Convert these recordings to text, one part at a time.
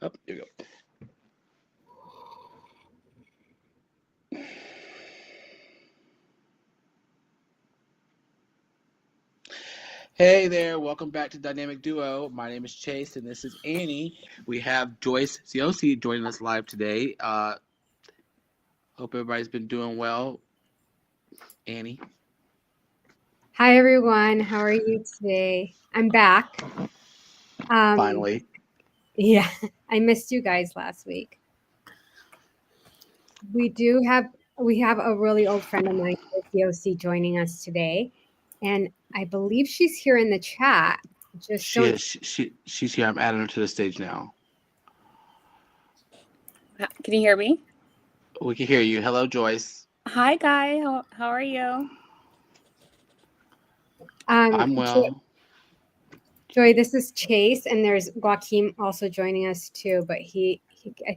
Oh, here we go. Hey there, welcome back to Dynamic Duo. My name is Chase and this is Annie. We have Joy Cioci joining us live today. Hope everybody's been doing well. Annie. Hi, everyone. How are you today? I'm back. Finally. Yeah, I missed you guys last week. We have a really old friend of mine, Joy joining us today, and I believe she's here in the chat. Just She don't. is she's here. I'm adding her to the stage now. Can you hear me? We can hear you. Hello, Joyce. Hi, Guy. How are you? I'm well. Joy, this is Chase, and there's Joaquin also joining us too, but I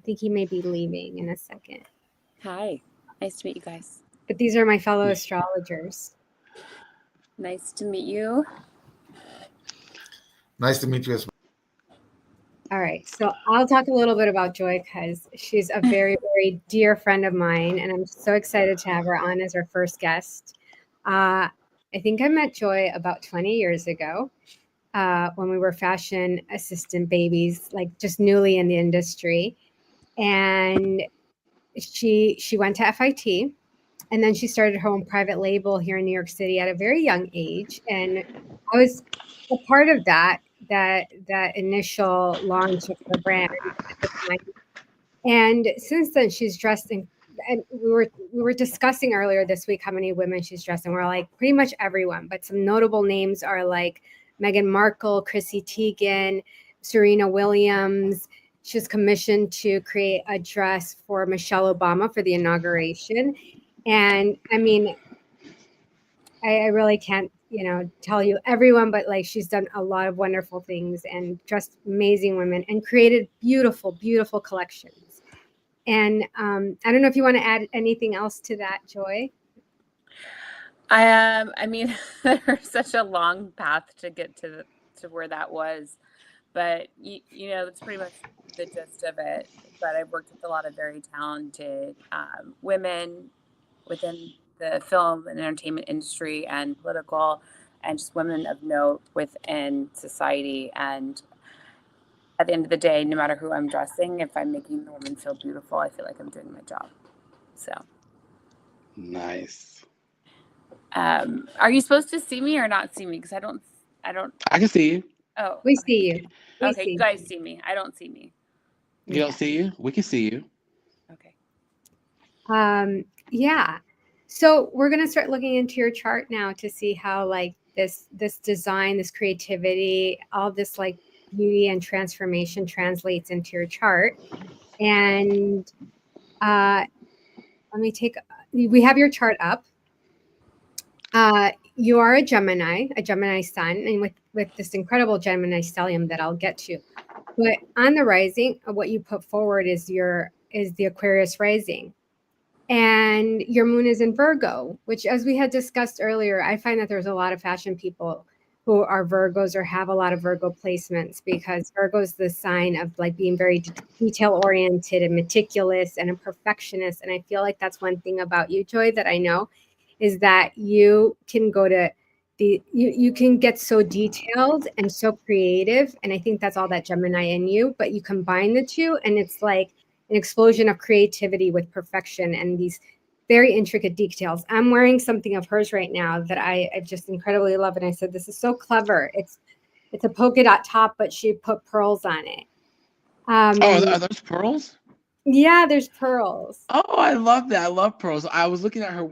think he may be leaving in a second. Hi. Nice to meet you guys. But these are my fellow astrologers. Nice to meet you. Nice to meet you as well. All right, so I'll talk a little bit about Joy because she's a very, very dear friend of mine, and I'm so excited to have her on as our first guest. I think I met Joy about 20 years ago when we were fashion assistant babies, like just newly in the industry. And she went to FIT, and then she started her own private label here in New York City at a very young age. And I was a part of that initial launch of her brand at the time. And since then, she's dressed in. And we were discussing earlier this week how many women she's dressed in. We're like pretty much everyone, but some notable names are like Meghan Markle, Chrissy Teigen, Serena Williams. She was commissioned to create a dress for Michelle Obama for the inauguration. And I mean, I really can't, tell you everyone, but like she's done a lot of wonderful things and dressed amazing women and created beautiful, beautiful collections. And I don't know if you want to add anything else to that, Joy. I mean, there's such a long path to get to where that was, but that's pretty much the gist of it. But I've worked with a lot of very talented women within the film and entertainment industry and political, and just women of note within society. And at the end of the day, no matter who I'm dressing, if I'm making the woman feel beautiful, I feel like I'm doing my job. So nice. Are you supposed to see me or not see me? Because I don't. I can see you. Oh, we see you. Okay, you guys see me. I don't see me. You don't see you? We can see you. Okay. Yeah. So we're gonna start looking into your chart now to see how like this design, this creativity, all this like beauty and transformation translates into your chart. And we have your chart up. You are a Gemini sun, and with this incredible Gemini stellium that I'll get to. But on the rising, what you put forward is the Aquarius rising. And your moon is in Virgo, which, as we had discussed earlier, I find that there's a lot of fashion people who are Virgos or have a lot of Virgo placements, because Virgo is the sign of like being very detail oriented and meticulous and a perfectionist. And I feel like that's one thing about you, Joy, that I know is that you can go to you can get so detailed and so creative. And I think that's all that Gemini in you, but you combine the two and it's like an explosion of creativity with perfection and these very intricate details. I'm wearing something of hers right now that I just incredibly love. And I said, this is so clever. It's a polka dot top, but she put pearls on it. Are those pearls? Yeah, there's pearls. Oh, I love that. I love pearls. I was looking at her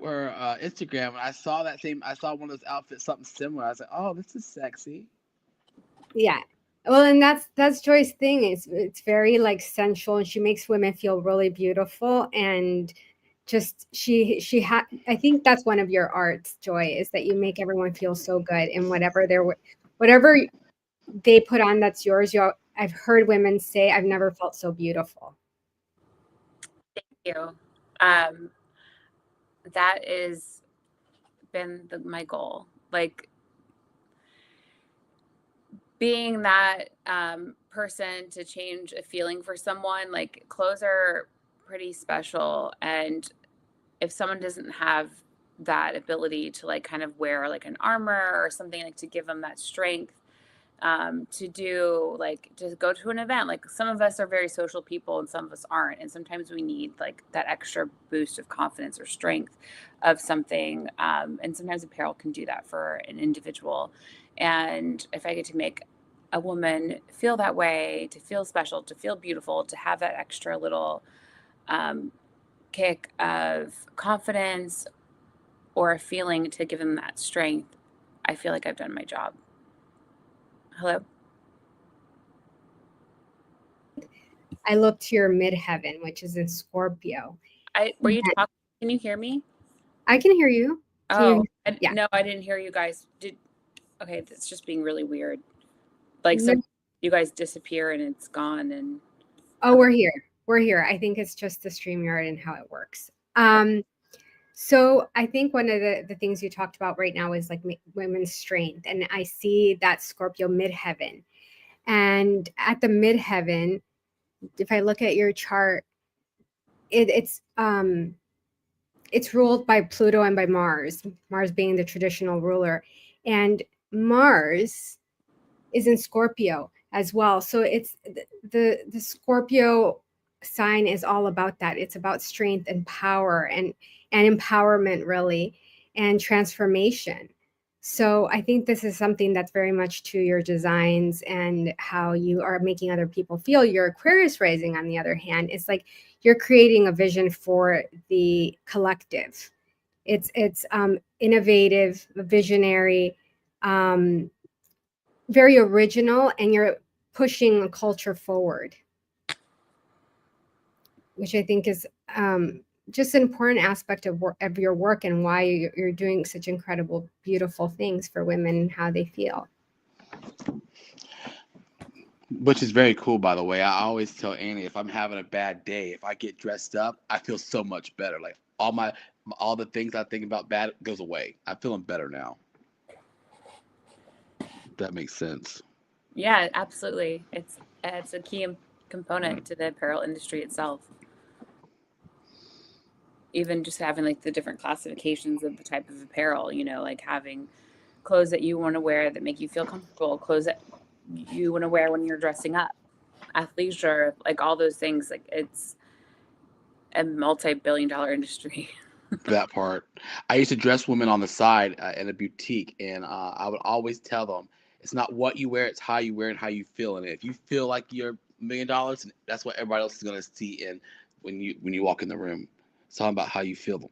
Instagram and I saw I saw one of those outfits, something similar. I was like, oh, this is sexy. Yeah. Well, and that's Joy's thing. It's very like sensual, and she makes women feel really beautiful. And just I think that's one of your arts, Joy, is that you make everyone feel so good in whatever they put on that's yours. I've heard women say, I've never felt so beautiful. Thank you. That has been my goal. Like being that person to change a feeling for someone. Like clothes are pretty special, and if someone doesn't have that ability to like kind of wear like an armor or something like to give them that strength, to do like to go to an event. Like some of us are very social people and some of us aren't, and sometimes we need like that extra boost of confidence or strength of something, and sometimes apparel can do that for an individual. And if I get to make a woman feel that way, to feel special, to feel beautiful, to have that extra little kick of confidence or a feeling to give them that strength, I feel like I've done my job. Hello? I looked to your midheaven, which is in Scorpio. Were you talking? Can you hear me? I can hear you. Oh, yeah. No, I didn't hear you guys. Okay, that's just being really weird. Like No. you guys disappear and it's gone and. Oh, okay. We're here. We're here. I think it's just the StreamYard and how it works. So I think one of the things you talked about right now is like women's strength. And I see that Scorpio midheaven. And at the midheaven, if I look at your chart, it's ruled by Pluto and by Mars being the traditional ruler. And Mars is in Scorpio as well. So it's the Scorpio sign is all about that. It's about strength and power and empowerment, really, and transformation. So I think this is something that's very much to your designs and how you are making other people feel. Your Aquarius rising, on the other hand, is like you're creating a vision for the collective. It's innovative, visionary, very original, and you're pushing a culture forward, which I think is just an important aspect of your work and why you're doing such incredible, beautiful things for women and how they feel. Which is very cool, by the way. I always tell Annie, if I'm having a bad day, if I get dressed up, I feel so much better. Like all the things I think about bad goes away. I'm feeling better now. That makes sense. Yeah, absolutely. It's a key component to the apparel industry itself. Even just having like the different classifications of the type of apparel, like having clothes that you want to wear that make you feel comfortable, clothes that you want to wear when you're dressing up, athleisure, like all those things. Like it's a multi-billion-dollar industry. That part. I used to dress women on the side in a boutique, and I would always tell them, it's not what you wear, it's how you wear and how you feel in it. If you feel like you're $1 million, that's what everybody else is going to see when you walk in the room. It's all about how you feel.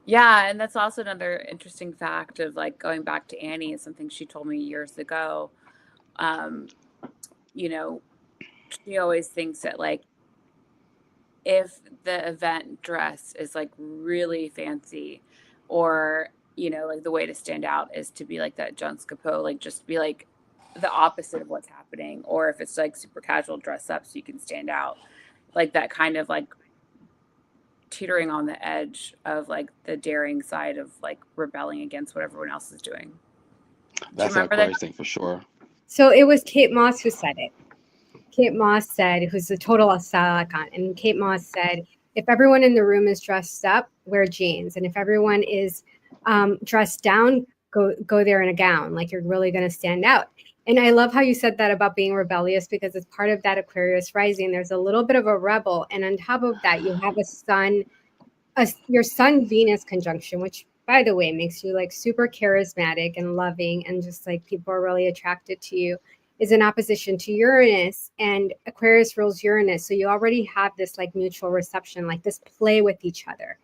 Yeah, and that's also another interesting fact of like going back to Annie, is something she told me years ago. She always thinks that like if the event dress is like really fancy, or like the way to stand out is to be like that juxtapo, like just be like the opposite of what's happening, or if it's like super casual, dress up so you can stand out, like that kind of like teetering on the edge of like the daring side of like rebelling against what everyone else is doing. That's an Aquarius thing for sure. So it was Kate Moss who said it. Kate Moss said, who's a total style icon, and Kate Moss said, if everyone in the room is dressed up, wear jeans, and if everyone is dressed down, go there in a gown, like you're really going to stand out. And I love how you said that about being rebellious, because it's part of that Aquarius rising. There's a little bit of a rebel. And on top of that, you have your sun Venus conjunction, which, by the way, makes you like super charismatic and loving, and just like people are really attracted to you, is in opposition to Uranus, and Aquarius rules Uranus. So you already have this like mutual reception, like this play with each other.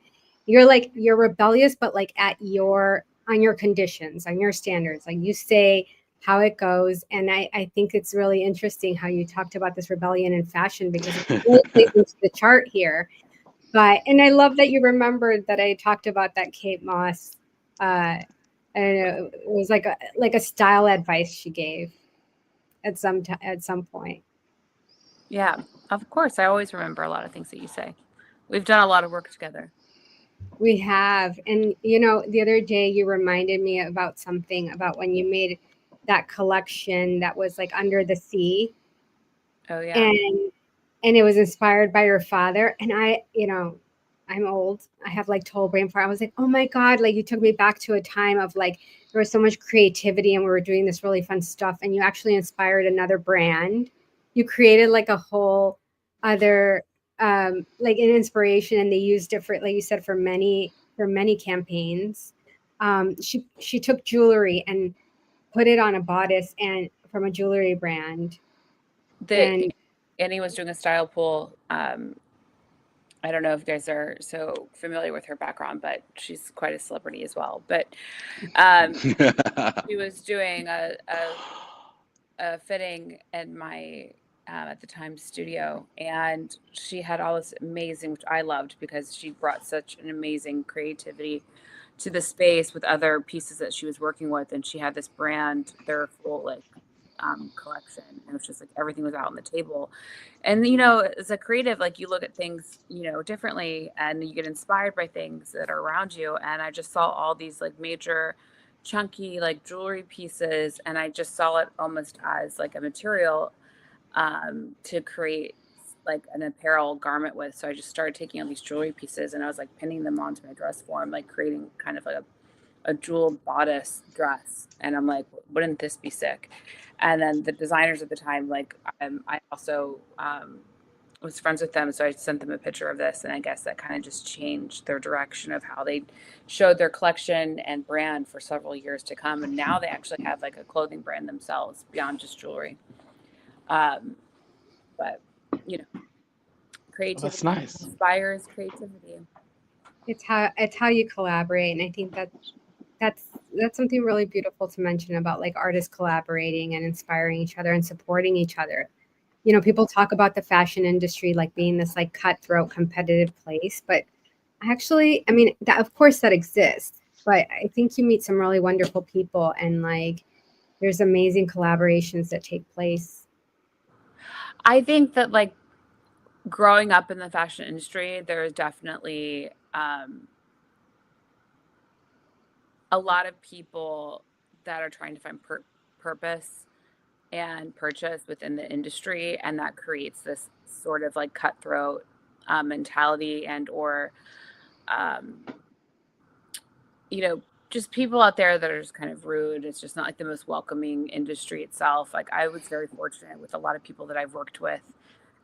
You're rebellious, but like on your conditions, on your standards, like you say how it goes. And I think it's really interesting how you talked about this rebellion in fashion, because it really plays into the chart here. And I love that you remembered that I talked about that Kate Moss. I don't know, it was like a style advice she gave at some point. Yeah, of course. I always remember a lot of things that you say. We've done a lot of work together. We have. And, the other day you reminded me about something about when you made that collection that was like under the sea. Oh yeah. And it was inspired by your father. And I, I'm old. I have like total brain fart. I was like, oh my God, like you took me back to a time of like there was so much creativity and we were doing this really fun stuff. And you actually inspired another brand. You created like a whole other like an inspiration, and they used it for, like you said, for many campaigns. She took jewelry and put it on a bodice and from a jewelry brand. And Annie was doing a style pool. I don't know if you guys are so familiar with her background, but she's quite a celebrity as well. But she was doing a fitting in my at the time studio, and she had all this amazing, which I loved because she brought such an amazing creativity to the space with other pieces that she was working with, and she had this brand, their full like collection, and it was just like everything was out on the table. And as a creative, like you look at things differently, and you get inspired by things that are around you. And I just saw all these like major chunky like jewelry pieces, and I just saw it almost as like a material to create like an apparel garment with. So I just started taking all these jewelry pieces and I was like pinning them onto my dress form, like creating kind of like a jeweled bodice dress. And I'm like, wouldn't this be sick? And then the designers at the time, like I also was friends with them. So I sent them a picture of this, and I guess that kind of just changed their direction of how they showed their collection and brand for several years to come. And now they actually have like a clothing brand themselves beyond just jewelry. But creativity, that's nice. Inspires creativity. It's how you collaborate, and I think that's something really beautiful to mention about like artists collaborating and inspiring each other and supporting each other. People talk about the fashion industry like being this like cutthroat competitive place, but actually, I mean, that of course that exists, but I think you meet some really wonderful people, and like there's amazing collaborations that take place. I think that like growing up in the fashion industry, there is definitely a lot of people that are trying to find purpose and purchase within the industry, and that creates this sort of like cutthroat mentality and or just people out there that are just kind of rude. It's just not like the most welcoming industry itself. Like I was very fortunate with a lot of people that I've worked with.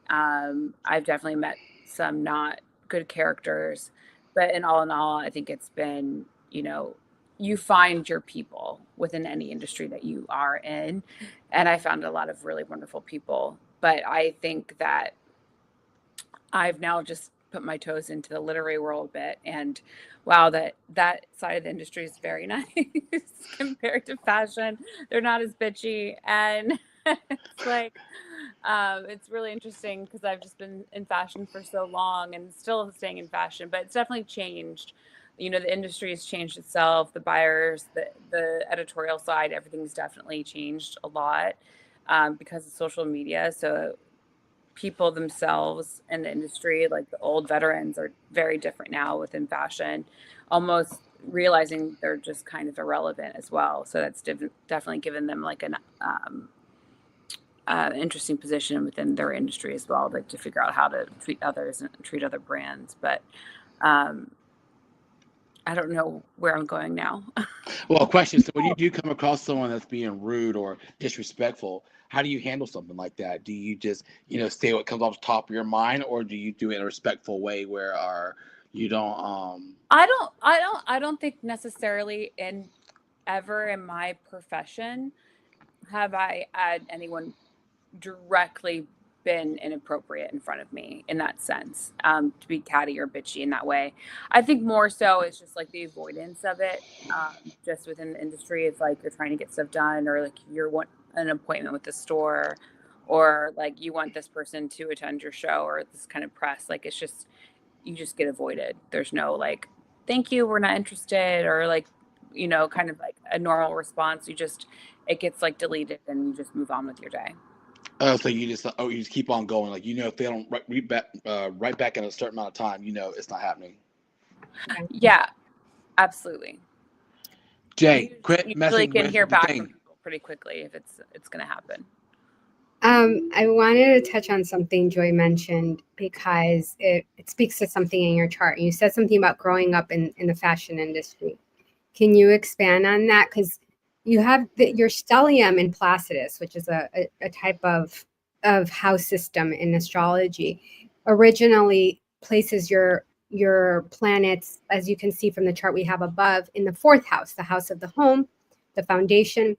I've definitely met some not good characters, but in all, I think it's been, you find your people within any industry that you are in. And I found a lot of really wonderful people, but I think that I've now just put my toes into the literary world a bit, and wow, that side of the industry is very nice compared to fashion. They're not as bitchy, and it's like it's really interesting because I've just been in fashion for so long and still staying in fashion, but it's definitely changed. The industry has changed itself, the buyers, the editorial side, everything's definitely changed a lot because of social media. So people themselves in the industry, like the old veterans, are very different now within fashion, almost realizing they're just kind of irrelevant as well. So that's definitely given them like an interesting position within their industry as well, like to figure out how to treat others and treat other brands. But I don't know where I'm going now. Well, question. So when you do come across someone that's being rude or disrespectful, how do you handle something like that? Do you just, say what comes off the top of your mind, or do you do it in a respectful way where you don't I don't think necessarily ever in my profession have I had anyone directly been inappropriate in front of me in that sense, to be catty or bitchy in that way. I think more so it's just like the avoidance of it, just within the industry. It's like you're trying to get stuff done, or like you're want an appointment with the store, or like you want this person to attend your show or this kind of press. Like it's just, you just get avoided. There's no like, thank you, we're not interested, or like, kind of like a normal response. It gets like deleted and you just move on with your day. so you just keep on going, like if they don't right back in a certain amount of time, it's not happening. Yeah, absolutely. Jay, quit you messing really can with hear the back thing. from people. pretty quickly if it's going to happen. I wanted to touch on something Joy mentioned because it speaks to something in your chart. You said something about growing up in the fashion industry. Can you expand on that? Because you have your stellium in Placidus, which is a type of house system in astrology, originally places your planets, as you can see from the chart we have above, in the fourth house, the house of the home, the foundation.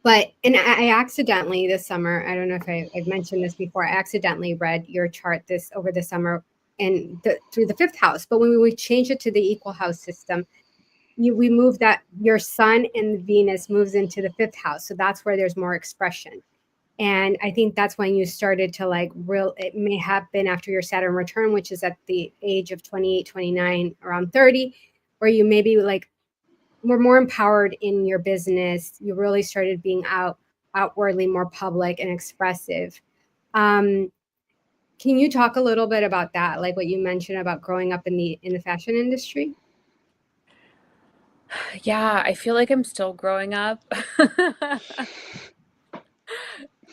And I accidentally this summer, I don't know if I've mentioned this before, I accidentally read your chart over the summer and through the fifth house. But when we changed it to the equal house system, we moved that your sun and Venus moves into the fifth house. So that's where there's more expression. And I think that's when you started to it may have been after your Saturn return, which is at the age of 28, 29, around 30, where you maybe were more empowered in your business. You really started being outwardly more public and expressive. Can you talk a little bit about that? Like what you mentioned about growing up in the fashion industry? Yeah, I feel like I'm still growing up.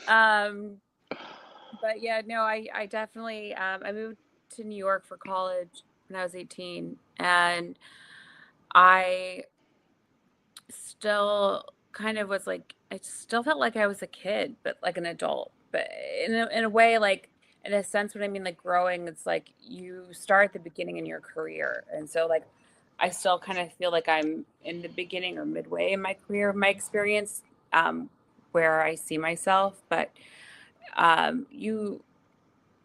But yeah, no, I definitely, I moved to New York for college when I was 18, and I still kind of was like, I still felt like I was a kid, but like an adult, but in a way, like in a sense, what I mean, like growing, it's like you start at the beginning in your career. And so like, I still kind of feel like I'm in the beginning or midway in my career, my experience, where I see myself, but I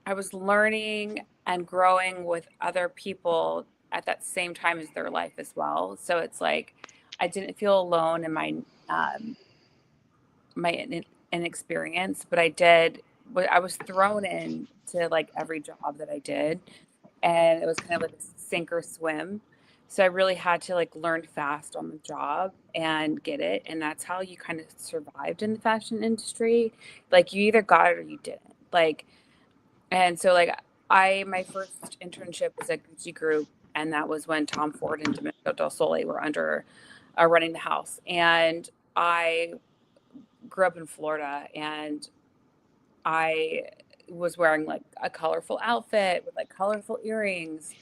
was learning and growing with other people at that same time as their life as well. So it's like I didn't feel alone in my inexperience, but I did. I was thrown in to like every job that I did, and it was kind of like a sink or swim. So I really had to like learn fast on the job and get it, and that's how you kind of survived in the fashion industry. Like you either got it or you didn't. And so like my first internship was at Gucci Group, and that was when Tom Ford and Domenico Del Sole were running the house. And I grew up in Florida, and I was wearing like a colorful outfit with like colorful earrings,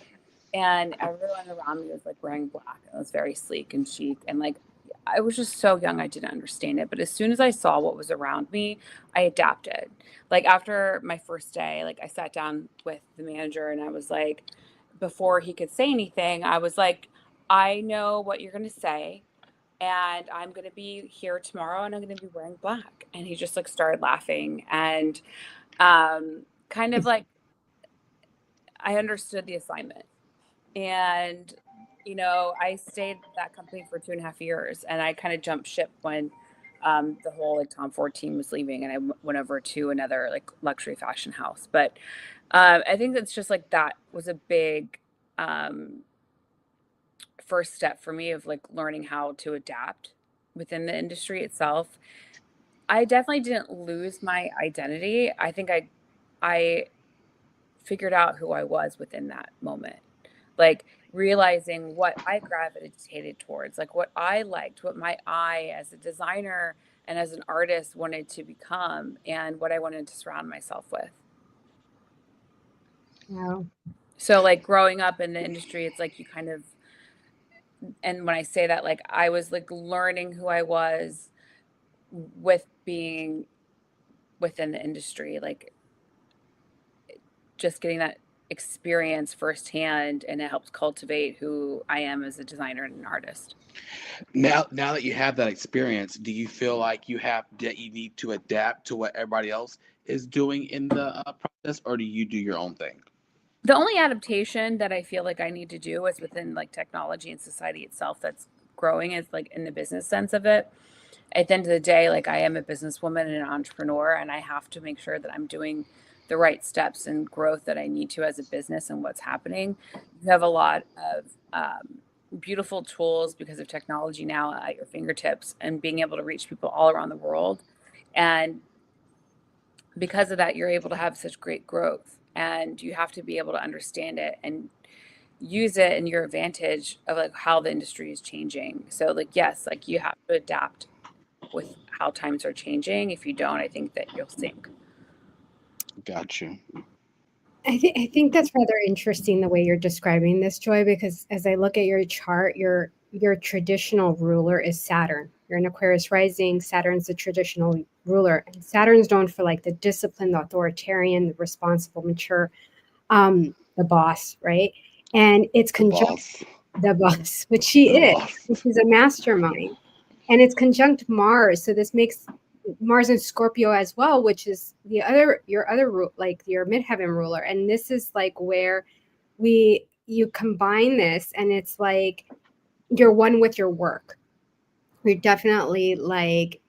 and everyone around me was like wearing black, and it was very sleek and chic, and like I was just so young, I didn't understand it. But as soon as I saw what was around me, I adapted. Like after my first day, like I sat down with the manager, and I was like, before he could say anything, I was like, I know what you're going to say, and I'm going to be here tomorrow, and I'm going to be wearing black. And he just like started laughing, and kind of like I understood the assignment. And I stayed at that company for 2.5 years, and I kind of jumped ship when the whole like Tom Ford team was leaving, and I went over to another like luxury fashion house. But I think that's just like that was a big first step for me of like learning how to adapt within the industry itself. I definitely didn't lose my identity. I think I figured out who I was within that moment. Like realizing what I gravitated towards, like what I liked, what my eye as a designer and as an artist wanted to become, and what I wanted to surround myself with. Wow. So like growing up in the industry, it's like you kind of, and when I say that, like I was like learning who I was with being within the industry, like just getting that experience firsthand, and it helps cultivate who I am as a designer and an artist. Now that you have that experience, do you feel like you need to adapt to what everybody else is doing in the process, or do you do your own thing? The only adaptation that I feel like I need to do is within like technology and society itself that's growing, is like in the business sense of it. At the end of the day, like I am a businesswoman and an entrepreneur, and I have to make sure that I'm doing the right steps and growth that I need to as a business and what's happening. You have a lot of beautiful tools because of technology now at your fingertips, and being able to reach people all around the world. And because of that, you're able to have such great growth, and you have to be able to understand it and use it in your advantage of like how the industry is changing. So like, yes, like you have to adapt. with how times are changing. If you don't, I think that you'll sink. Got you. I think that's rather interesting the way you're describing this, Joy, because as I look at your chart, your traditional ruler is Saturn. You're an Aquarius rising. Saturn's the traditional ruler. And Saturn's known for like the disciplined, the authoritarian, the responsible, mature, the boss, right? And it's conjunct the boss, which she is. She's a mastermind. And it's conjunct Mars. So this makes Mars in Scorpio as well, which is your other like your midheaven ruler. And this is like where you combine this, and it's like you're one with your work. You're definitely like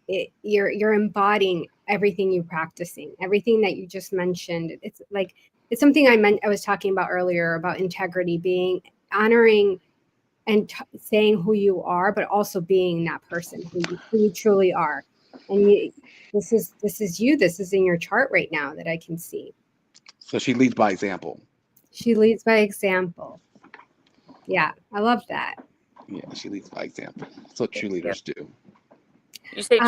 you're embodying everything you're practicing, everything that you just mentioned. It's like it's something I was talking about earlier about integrity, being honoring and saying who you are, but also being that person who you truly are. And this is you. This is in your chart right now that I can see. So she leads by example. She leads by example. Yeah, I love that. Yeah, she leads by example. That's what true leaders do. You say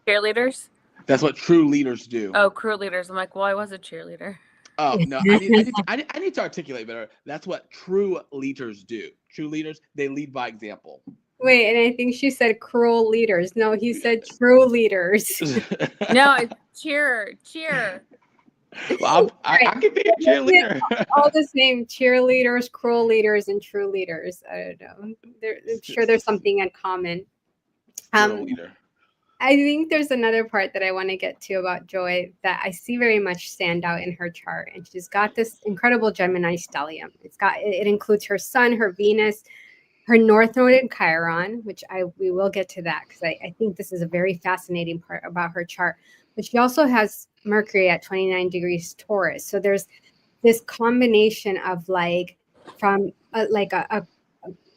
cheerleaders? That's what true leaders do. Oh, crew leaders. I'm like, well, I was a cheerleader. Oh no, I need to articulate better. That's what true leaders do. True leaders, they lead by example. Wait, and I think she said cruel leaders. No, he said true leaders. No, it's cheer. Well, I can be a cheerleader. All the same, cheerleaders, cruel leaders, and true leaders. I don't know. I'm sure there's something in common. Leader. I think there's another part that I want to get to about Joy that I see very much stand out in her chart. And she's got this incredible Gemini stellium. It includes her sun, her Venus, her North Node in Chiron, which we will get to that because I think this is a very fascinating part about her chart. But she also has Mercury at 29 degrees Taurus. So there's this combination of like from a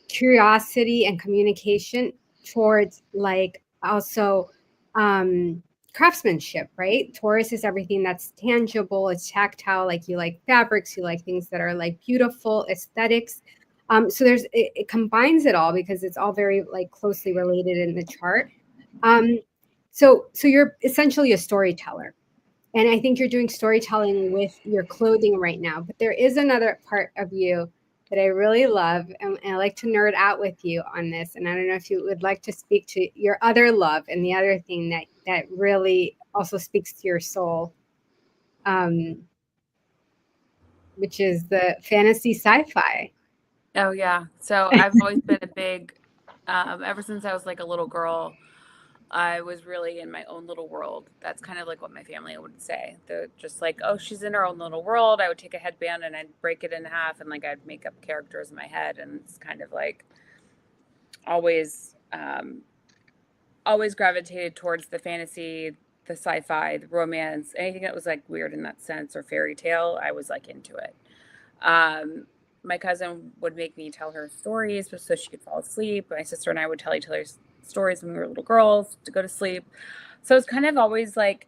curiosity and communication towards like also craftsmanship, right? Taurus is everything that's tangible, it's tactile, like you like fabrics, you like things that are like beautiful aesthetics. So it combines it all because it's all very like closely related in the chart. So you're essentially a storyteller. And I think you're doing storytelling with your clothing right now. But there is another part of you that I really love. And I like to nerd out with you on this. And I don't know if you would like to speak to your other love and the other thing that really also speaks to your soul, which is the fantasy sci-fi. Oh, yeah. So I've always been a big, ever since I was like a little girl, I was really in my own little world. That's kind of like what my family would say. They're just like, oh, she's in her own little world. I would take a headband and I'd break it in half and like I'd make up characters in my head. And it's kind of like always gravitated towards the fantasy, the sci-fi, the romance, anything that was like weird in that sense or fairy tale. I was like into it. My cousin would make me tell her stories so she could fall asleep. My sister and I would tell each other stories when we were little girls to go to sleep. So it's kind of always like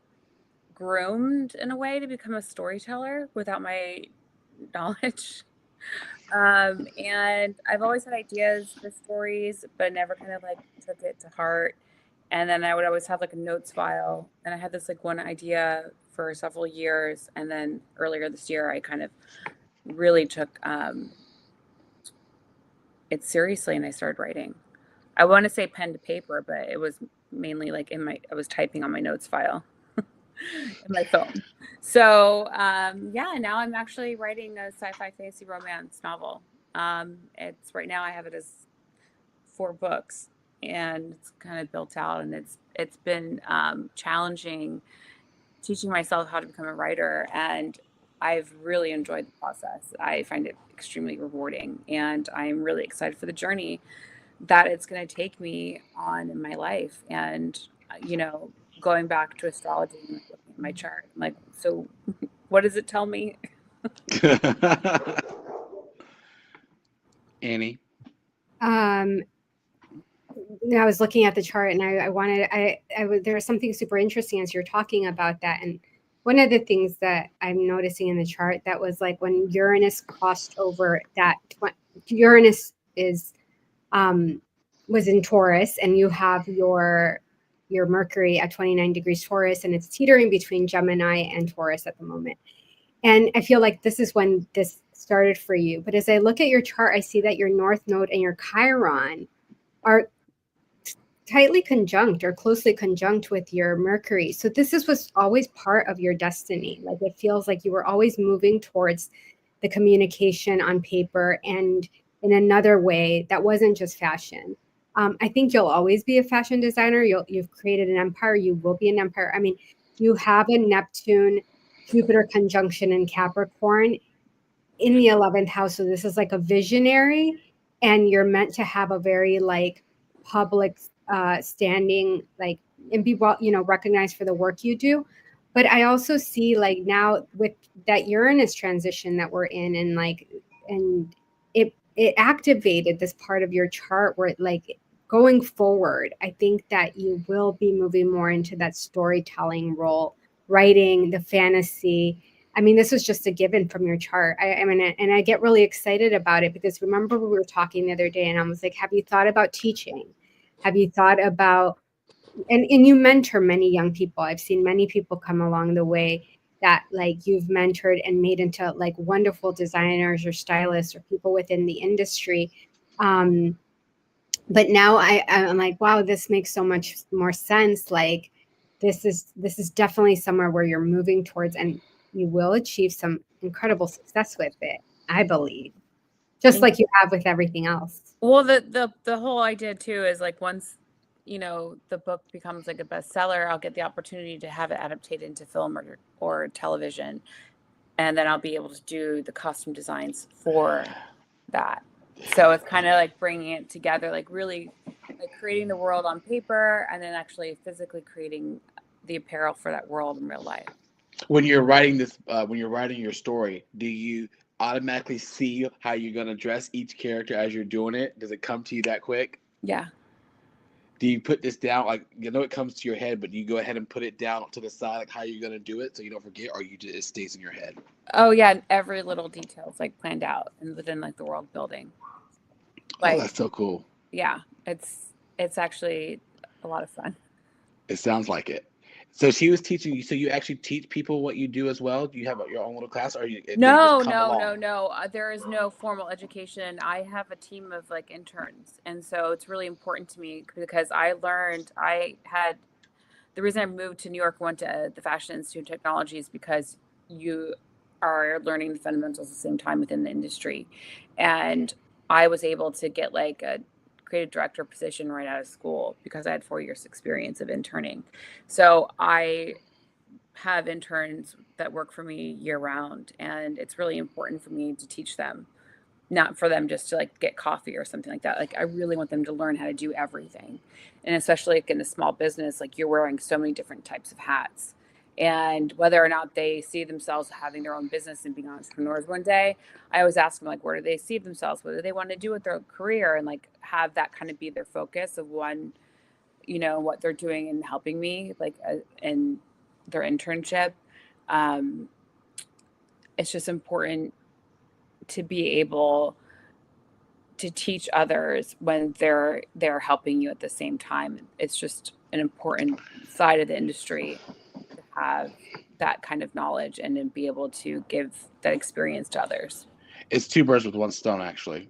groomed in a way to become a storyteller without my knowledge. And I've always had ideas for stories, but never kind of like took it to heart. And then I would always have like a notes file. And I had this like one idea for several years. And then earlier this year, I kind of really took it seriously and I started writing. I want to say pen to paper, but it was mainly like I was typing on my notes file in my phone. So now I'm actually writing a sci-fi fantasy romance novel. It's right now I have it as 4 books and it's kind of built out, and it's been challenging teaching myself how to become a writer, and I've really enjoyed the process. I find it extremely rewarding, and I'm really excited for the journey that it's going to take me on in my life. And, going back to astrology and looking at my chart, I'm like, so what does it tell me? Annie? I was looking at the chart and there was something super interesting as you're talking about that. And one of the things that I'm noticing in the chart that was like when Uranus crossed over Uranus was in Taurus, and you have your your Mercury at 29 degrees Taurus, and it's teetering between Gemini and Taurus at the moment. And I feel like this is when this started for you. But as I look at your chart, I see that your North Node and your Chiron are tightly conjunct or closely conjunct with your Mercury. So this was always part of your destiny. Like it feels like you were always moving towards the communication on paper and in another way that wasn't just fashion. I think you'll always be a fashion designer. You've created an empire. You will be an empire. I mean, you have a Neptune Jupiter conjunction in Capricorn in the 11th house. So this is like a visionary, and you're meant to have a very like public standing, like, and be recognized for the work you do. But I also see like now with that Uranus transition that we're in, and it activated this part of your chart where like going forward, I think that you will be moving more into that storytelling role, writing the fantasy. I mean, this was just a given from your chart. I mean, and I get really excited about it because remember we were talking the other day and I was like, have you thought about teaching? Have you thought about, and you mentor many young people. I've seen many people come along the way that like you've mentored and made into like wonderful designers or stylists or people within the industry. But now I'm like, wow, this makes so much more sense. Like this is definitely somewhere where you're moving towards, and you will achieve some incredible success with it, I believe, just like you have with everything else. Well, the whole idea too is like once, you know, the book becomes like a bestseller, I'll get the opportunity to have it adapted into film or television. And then I'll be able to do the costume designs for that. So it's kind of like bringing it together, like really like creating the world on paper and then actually physically creating the apparel for that world in real life. When you're writing this, when you're writing your story, do you automatically see how you're going to dress each character as you're doing it? Does it come to you that quick? Yeah. Do you put this down, like, you know, it comes to your head, but you go ahead and put it down to the side, like how you're going to do it so you don't forget, or it stays in your head? Oh yeah. Every little detail is like planned out and within like the world building. Like, oh, that's so cool. Yeah. It's actually a lot of fun. It sounds like it. So she was teaching you. So you actually teach people what you do as well? Do you have your own little class, or they just No. come along? There is no formal education. I have a team of like interns. And so it's really important to me because the reason I moved to New York, went to the Fashion Institute of Technology is because you are learning the fundamentals at the same time within the industry. And I was able to get like a creative director position right out of school because I had 4 years experience of interning. So I have interns that work for me year round, and it's really important for me to teach them, not for them just to like get coffee or something like that. Like I really want them to learn how to do everything. And especially like in a small business, like you're wearing so many different types of hats. And whether or not they see themselves having their own business and being entrepreneurs one day, I always ask them like, where do they see themselves? What do they want to do with their career? And like have that kind of be their focus of one, you know, what they're doing and helping me like in their internship. It's just important to be able to teach others when they're helping you at the same time. It's just an important side of the industry to have that kind of knowledge and then be able to give that experience to others. It's two birds with one stone, actually.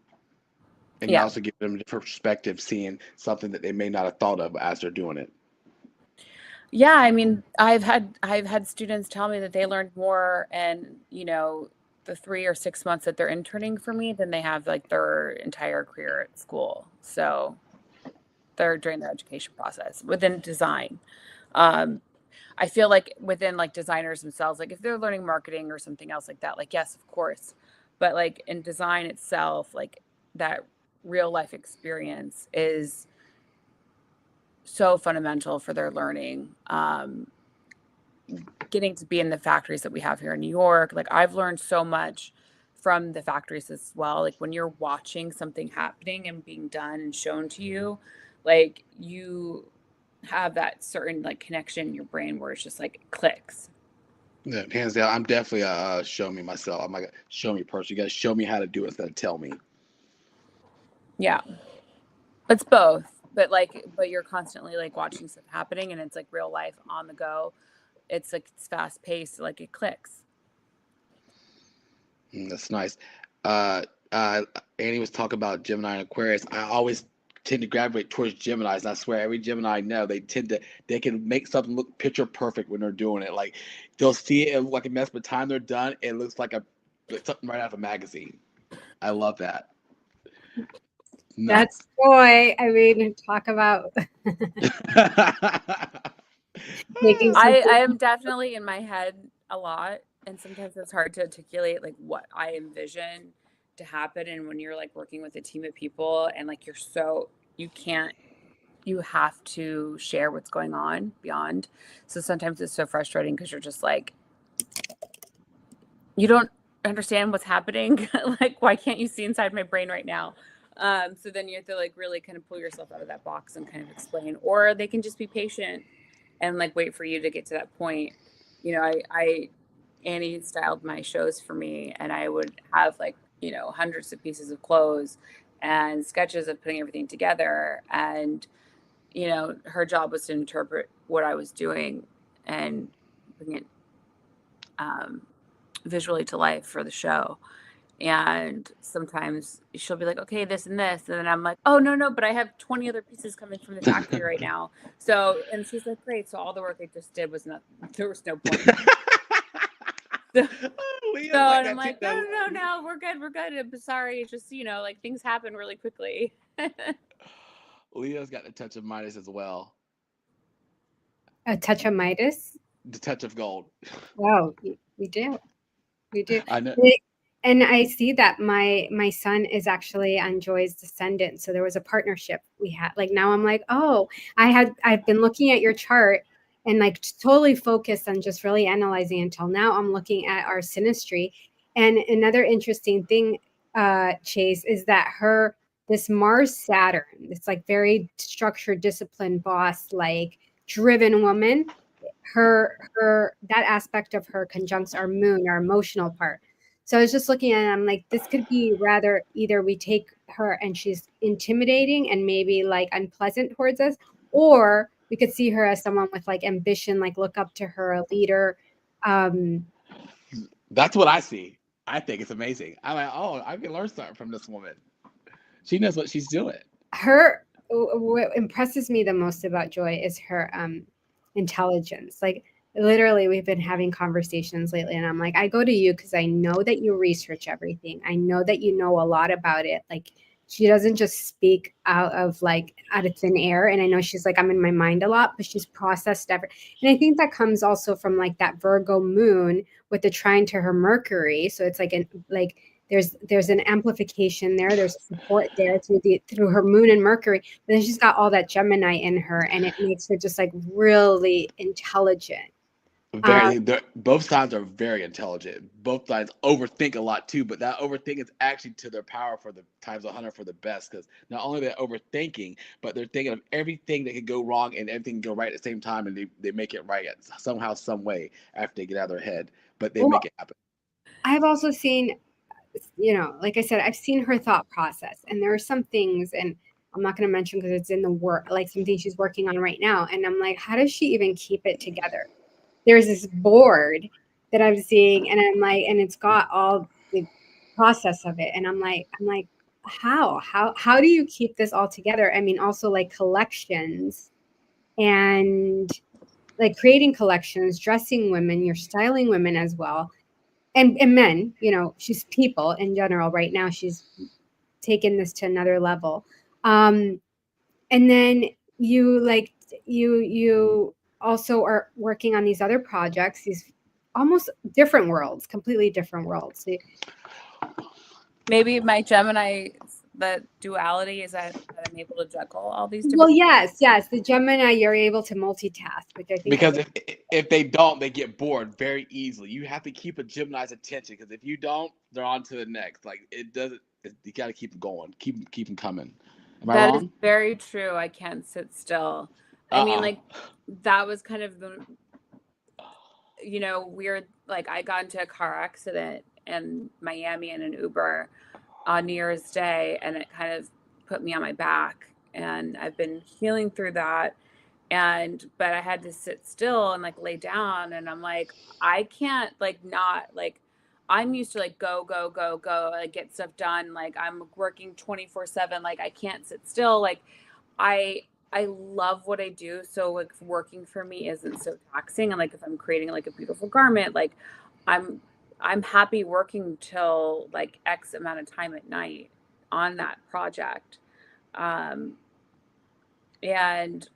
And you Yeah. also give them a different perspective, seeing something that they may not have thought of as they're doing it. Yeah, I mean, I've had students tell me that they learned more and, you know, the 3 or 6 months that they're interning for me than they have like their entire career at school. So they're during their education process within design. I feel like within like designers themselves, like if they're learning marketing or something else like that, like, yes, of course, but like in design itself, like that real life experience is so fundamental for their learning. Getting to be in the factories that we have here in New York, like I've learned so much from the factories as well. Like when you're watching something happening and being done and shown to you, like you have that certain like connection in your brain where it's just like clicks. Yeah, hands down, I'm definitely a show me myself. I'm like a show me person. You got to show me how to do it instead of tell me. Yeah, it's both. but you're constantly like watching stuff happening, and it's like real life on the go. It's like it's fast paced, like it clicks. That's nice. Annie was talking about Gemini and Aquarius. I always tend to gravitate towards Geminis, and I swear every Gemini I know, they can make something look picture perfect when they're doing it. Like they'll see it like a mess, but time they're done, it looks like something right out of a magazine. I love that. That's Joy. I mean, talk about making I something. am definitely in my head a lot, and sometimes it's hard to articulate like what I envision to happen. And when you're like working with a team of people and like you have to share what's going on beyond. So sometimes it's so frustrating because you're just like, you don't understand what's happening. Like, why can't you see inside my brain right now? So then you have to like really kind of pull yourself out of that box and kind of explain, or they can just be patient and like wait for you to get to that point. You know, Annie styled my shows for me, and I would have like, you know, hundreds of pieces of clothes and sketches of putting everything together. And, you know, her job was to interpret what I was doing and bring it visually to life for the show. And sometimes she'll be like, okay, this and this. And then I'm like, oh, no, but I have 20 other pieces coming from the factory right now. So, and she's like, great. So all the work I just did was there was no point. So and I'm like, no, we're good. I'm sorry. It's just, you know, like things happen really quickly. Leo's got the touch of Midas as well. A touch of Midas? The touch of gold. Wow, we do. I know. And I see that my son is actually on Joy's descendant. So there was a partnership we had. Like now I'm like, oh, I've been looking at your chart and like totally focused on just really analyzing until now I'm looking at our synastry. And another interesting thing, Chase, is that this Mars Saturn, it's like very structured, disciplined, boss, like driven woman, that aspect of her conjuncts our moon, our emotional part. So I was just looking at it, I'm like, this could be rather either we take her and she's intimidating and maybe like unpleasant towards us, or we could see her as someone with like ambition, like look up to her, a leader. That's what I see. I think it's amazing. I'm like, oh, I can learn something from this woman. She knows what she's doing. What impresses me the most about Joy is her intelligence. Like literally we've been having conversations lately and I'm like, I go to you because I know that you research everything. I know that you know a lot about it. Like she doesn't just speak out of thin air. And I know she's like, I'm in my mind a lot, but she's processed everything. And I think that comes also from like that Virgo moon with the trine to her Mercury. So it's there's an amplification there. There's a support there through her moon and Mercury. But then she's got all that Gemini in her, and it makes her just like really intelligent. Both sides are very intelligent. Both sides overthink a lot too, but that overthink is actually to their power for the times 100 for the best. Because not only they're overthinking, but they're thinking of everything that could go wrong and everything can go right at the same time, and they make it right somehow, some way after they get out of their head. But they make it happen. I've also seen, like I said, I've seen her thought process, and there are some things, and I'm not going to mention because it's in the work, like something she's working on right now. And I'm like, how does she even keep it together? There's this board that I'm seeing, and I'm like, and it's got all the process of it. And I'm like, how do you keep this all together? I mean, also like collections and like creating collections, dressing women, you're styling women as well. And men, she's people in general. Right now, she's taken this to another level. And then you also are working on these other projects, these almost different worlds, completely different worlds. Maybe my Gemini, the duality is that I'm able to juggle all these different. Well, yes, the Gemini, you're able to multitask, which I think because if they don't, they get bored very easily. You have to keep a Gemini's attention, because if you don't, they're on to the next. Like it doesn't. You got to keep them going, keep them coming. Am I wrong? That is very true. I can't sit still. I mean, like that was kind of the, weird. Like I got into a car accident in Miami in an Uber on New Year's Day, and it kind of put me on my back. and I've been healing through that. But I had to sit still and like lay down, and I'm like, I can't like not like, I'm used to like go, go, go, go, like get stuff done. Like I'm working 24/7. Like I can't sit still. Like I I love what I do. So like working for me isn't so taxing. And like if I'm creating like a beautiful garment, like I'm I'm happy working till like X amount of time at night on that project. Um and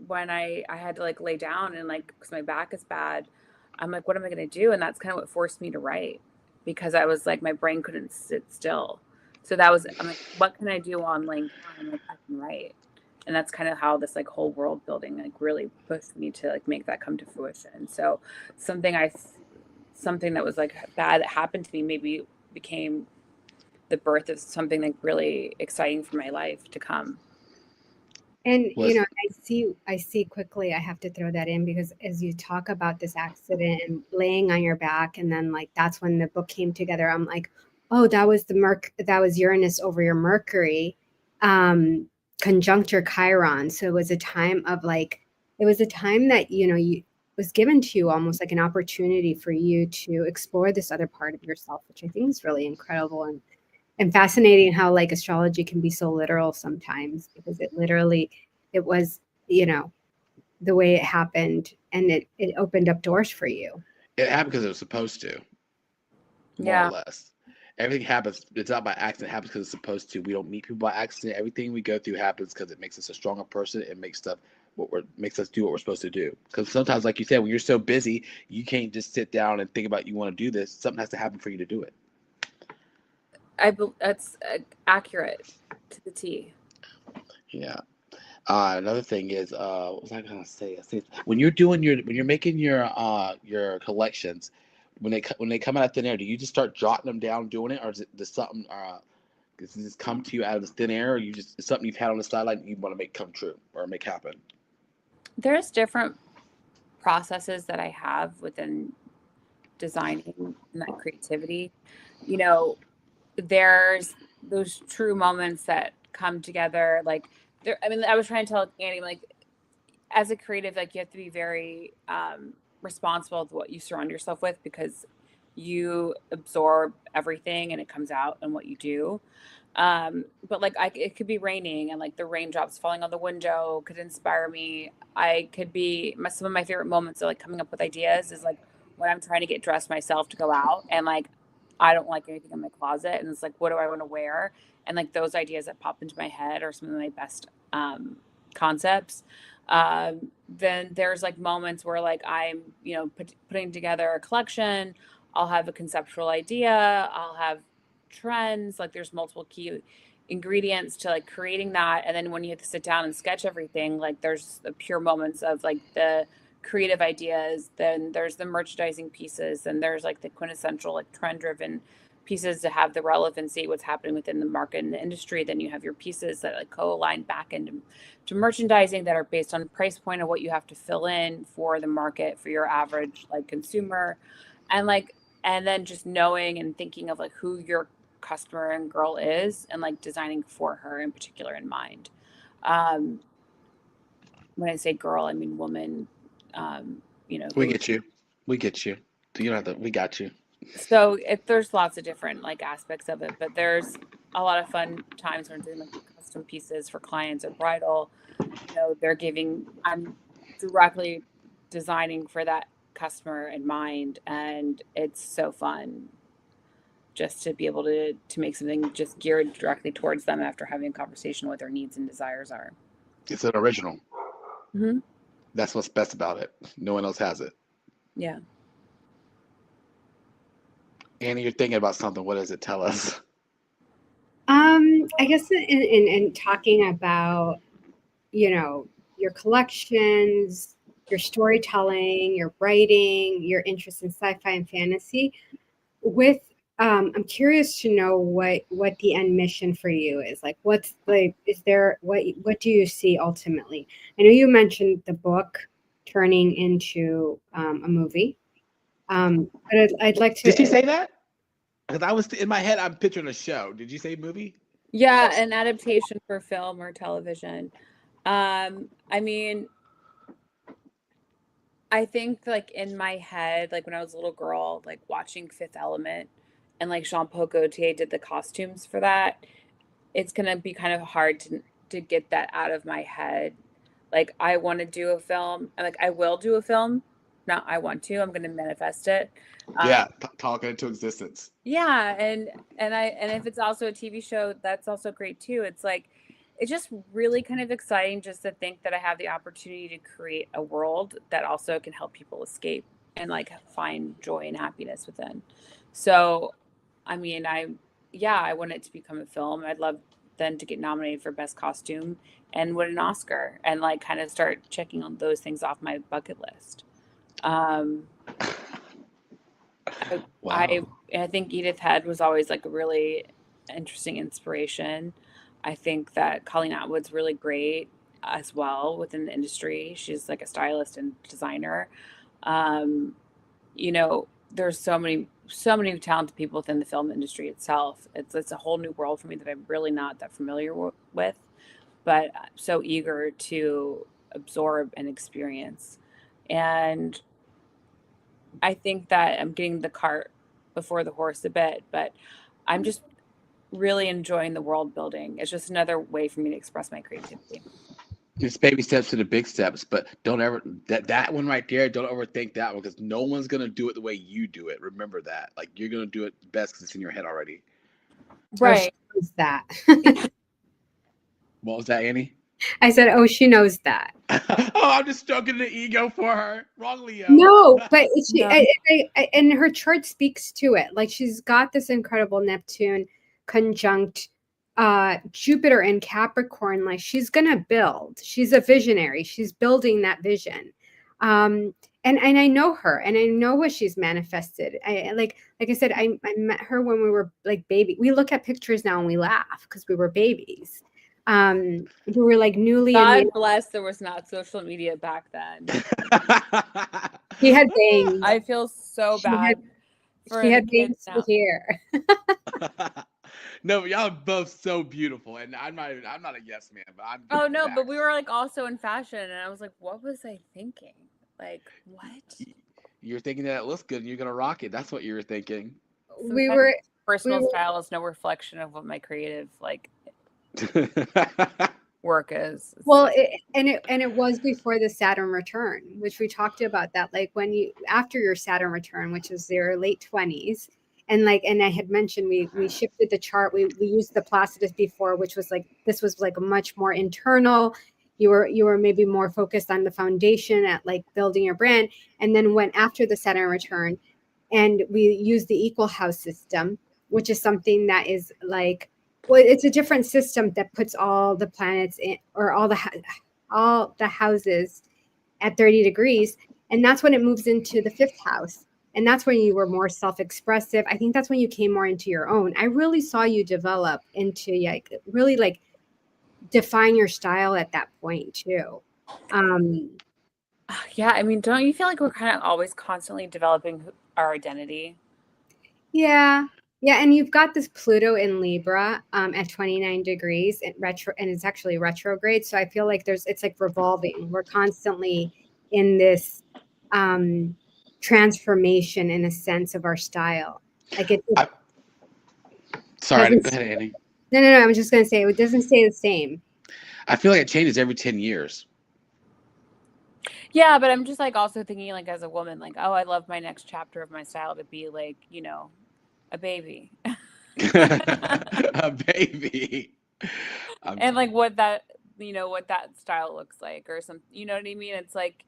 when I had to like lay down and like because my back is bad, I'm like, what am I gonna do? And that's kind of what forced me to write, because I was like my brain couldn't sit still. So that was, I'm like, what can I do on laying down? I'm like, I can write. And that's kind of how this like whole world building like really pushed me to like make that come to fruition. So something I something that was like bad that happened to me maybe became the birth of something like really exciting for my life to come. And Was I see quickly, I have to throw that in because as you talk about this accident and laying on your back, and then like that's when the book came together. I'm like, oh, that was that was Uranus over your Mercury, conjunct your Chiron. So it was a time of like, it was a time that you was given to you almost like an opportunity for you to explore this other part of yourself, which I think is really incredible and fascinating how like astrology can be so literal sometimes because it was the way it happened and it opened up doors for you. it happened because it was supposed to, more or Yeah. less. Everything happens. It's not by accident. It happens because it's supposed to. We don't meet people by accident. Everything we go through happens because it makes us a stronger person. It makes stuff makes us do what we're supposed to do. Because sometimes, like you said, when you're so busy, you can't just sit down and think about you want to do this. Something has to happen for you to do it. That's accurate to the T. Yeah. Another thing is, what was I gonna say? When you're making your collections, when they come out of thin air, do you just start jotting them down, doing it, or does something does it just come to you out of the thin air, or it's something you've had on the sideline you want to make come true or make happen? There's different processes that I have within designing and that creativity. You know, there's those true moments that come together. Like there, I mean, I was trying to tell Annie, like, as a creative, like you have to be very responsible with what you surround yourself with, because you absorb everything and it comes out in what you do. But like it could be raining and like the raindrops falling on the window could inspire me. I could be some of my favorite moments of like coming up with ideas is like when I'm trying to get dressed myself to go out, and like I don't like anything in my closet, and it's like, what do I want to wear? And like those ideas that pop into my head are some of my best concepts. Then there's like moments where like I'm putting together a collection. I'll have a conceptual idea, I'll have trends, like there's multiple key ingredients to like creating that. And then when you have to sit down and sketch everything, like there's the pure moments of like the creative ideas, then there's the merchandising pieces, and there's like the quintessential like trend driven pieces to have the relevancy, what's happening within the market and the industry. Then you have your pieces that like co-align back into to merchandising that are based on price point of what you have to fill in for the market for your average like consumer. And then just knowing and thinking of like who your customer and girl is, and like designing for her in particular in mind. Um, when I say girl, I mean woman. We get you. We get you. You don't have to. We got you. So there's lots of different like aspects of it, but there's a lot of fun times when I'm doing like custom pieces for clients or bridal. I'm directly designing for that customer in mind, and it's so fun just to be able to make something just geared directly towards them after having a conversation what their needs and desires are. It's an original. Mm-hmm. That's what's best about it. No one else has it. Yeah. Annie, you're thinking about something. What does it tell us? I guess in talking about, your collections, your storytelling, your writing, your interest in sci-fi and fantasy, with I'm curious to know what the end mission for you is. Like what's like, is there what do you see ultimately? I know you mentioned the book turning into a movie. But I'd like to. Did she say that? Because I was in my head, I'm picturing a show. Did you say movie? Yeah, an adaptation for film or television. I mean, I think like in my head, like when I was a little girl, like watching Fifth Element and like Jean-Paul Gaultier did the costumes for that, it's gonna be kind of hard to get that out of my head. Like I want to do a film, and like I will do a film. Not I want to. I'm gonna manifest it. Yeah, talk it into existence. Yeah, and if it's also a TV show, that's also great too. It's like it's just really kind of exciting just to think that I have the opportunity to create a world that also can help people escape and like find joy and happiness within. So, I mean, I want it to become a film. I'd love then to get nominated for best costume and win an Oscar and like kind of start checking on those things off my bucket list. Um, I Wow. I think Edith Head was always like a really interesting inspiration. I think that Colleen Atwood's really great as well within the industry. She's like a stylist and designer. Um, you know, there's so many talented people within the film industry itself. It's a whole new world for me that I'm really not that familiar with, but I'm so eager to absorb and experience. And I think that I'm getting the cart before the horse a bit, but I'm just really enjoying the world building. It's just another way for me to express my creativity. It's baby steps to the big steps, but don't ever that one right there. Don't overthink that one because no one's gonna do it the way you do it. Remember that. Like you're gonna do it best because it's in your head already. Oh, she knows that. What was that, Annie? I said, oh, she knows that. Oh, I'm just stroking the ego for her. Wrong, Leo. No, but she No. and her chart speaks to it. Like she's got this incredible Neptune conjunct Jupiter in Capricorn. Like she's gonna build. She's a visionary. She's building that vision. And I know her, and I know what she's manifested. Like I said, I met her when we were like baby. We look at pictures now and we laugh because we were babies. We were like newly God bless there was not social media back then. She had bangs. I feel so bad for She the had kids bangs with hair. No, but y'all are both so beautiful, and I'm not a yes man, but I'm. Oh no, but we were like also in fashion, and I was like, what was I thinking? Like what? You're thinking that it looks good, and you're gonna rock it. That's what you were thinking. Personal style is no reflection of what my creative like work is. Well, it was before the Saturn return, which we talked about that. Like when you after your Saturn return, which is your late 20s, and I had mentioned we shifted the chart. We used the Placidus before, which was like this was like a much more internal. You were maybe more focused on the foundation at like building your brand, and then went after the Saturn return, and we used the equal house system, which is something that is like. Well, it's a different system that puts all the planets in, or all the houses at 30 degrees, and that's when it moves into the fifth house, and that's when you were more self-expressive. I think that's when you came more into your own. I really saw you develop into like really like define your style at that point too. Yeah, I mean, don't you feel like we're kind of always constantly developing our identity? Yeah. Yeah, and you've got this Pluto in Libra at 29 degrees and it's actually retrograde. So I feel like it's like revolving. We're constantly in this transformation in a sense of our style. Like Sorry, go ahead, Annie. No. I'm just gonna say it doesn't stay the same. I feel like it changes every 10 years. Yeah, but I'm just like also thinking like as a woman, like, oh, I love my next chapter of my style to be like, a baby. A baby. And like what that style looks like or something, you know what I mean? It's like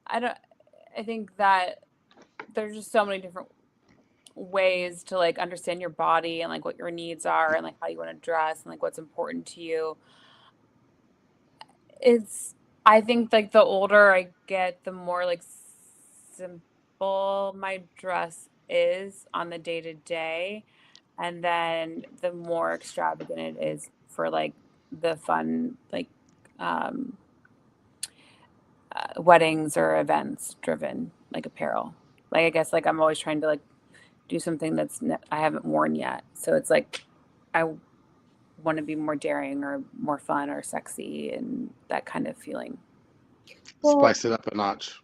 I think that there's just so many different ways to like understand your body and like what your needs are and like how you want to dress and like what's important to you. I think like the older I get, the more like simple my dress is on the day to day. And then the more extravagant it is for like the fun, like weddings or events driven like apparel. Like I guess like I'm always trying to like do something I haven't worn yet. So it's like want to be more daring or more fun or sexy and that kind of feeling. Well, Spice it up a notch.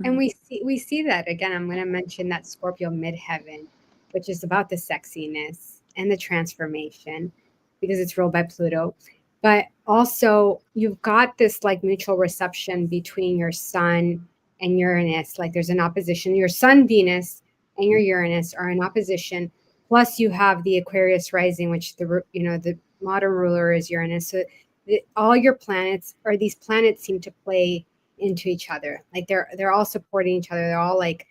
and we see that again. I'm going to mention that Scorpio Midheaven, which is about the sexiness and the transformation, because it's ruled by Pluto. But also, you've got this like mutual reception between your Sun and Uranus. Like there's an opposition. Your Sun, Venus, and your Uranus are in opposition. Plus, you have the Aquarius rising, which the modern ruler is Uranus. So all your planets, or these planets, seem to play into each other. Like they're all supporting each other. They're all like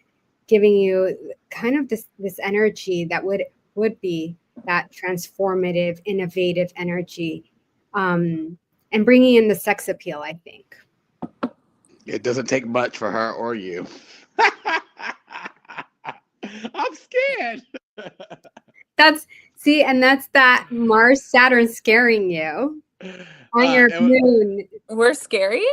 giving you kind of this energy that would be that transformative, innovative energy, and bringing in the sex appeal, I think. It doesn't take much for her or you. I'm scared. That's that Mars Saturn scaring you on your moon. We're scary?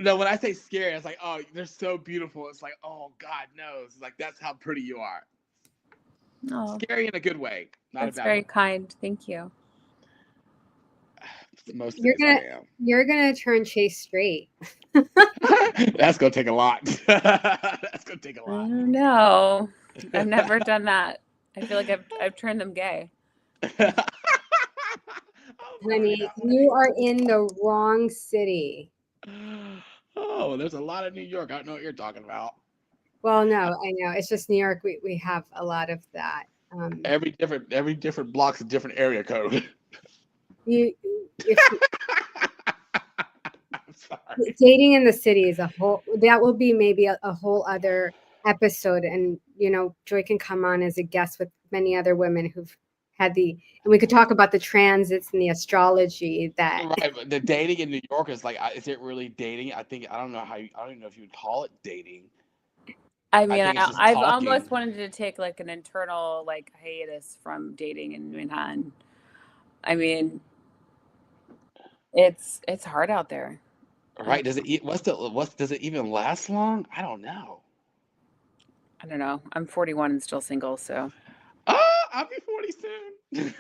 No, when I say scary, it's like, oh, they're so beautiful. It's like, oh, God knows. Like, that's how pretty you are. Oh, Scary in a good way. Not that's a bad very way. kind. Thank you. Most You're days I am. You're gonna turn Chase straight. That's gonna take a lot. That's gonna take a I lot. don't know. I've never done that. I feel like I've turned them gay. Honey, you are in the wrong city. Oh, there's a lot of New York. I don't know what you're talking about. Well, no, I know. It's just New York. We have a lot of that. Every different block's a different area code. I'm sorry. Dating in the city is that will be maybe a whole other episode. And, Joy can come on as a guest with many other women who've had and we could talk about the transits and the astrology that. Right, but the dating in New York is like, is it really dating? I don't know I don't even know if you would call it dating. I mean, I've talking. almost wanted to take like an internal like hiatus from dating in Manhattan. I mean, it's hard out there. Right? Does it does it even last long? I don't know. I don't know. I'm 41 and still single, so. Oh, I'll be 40 soon.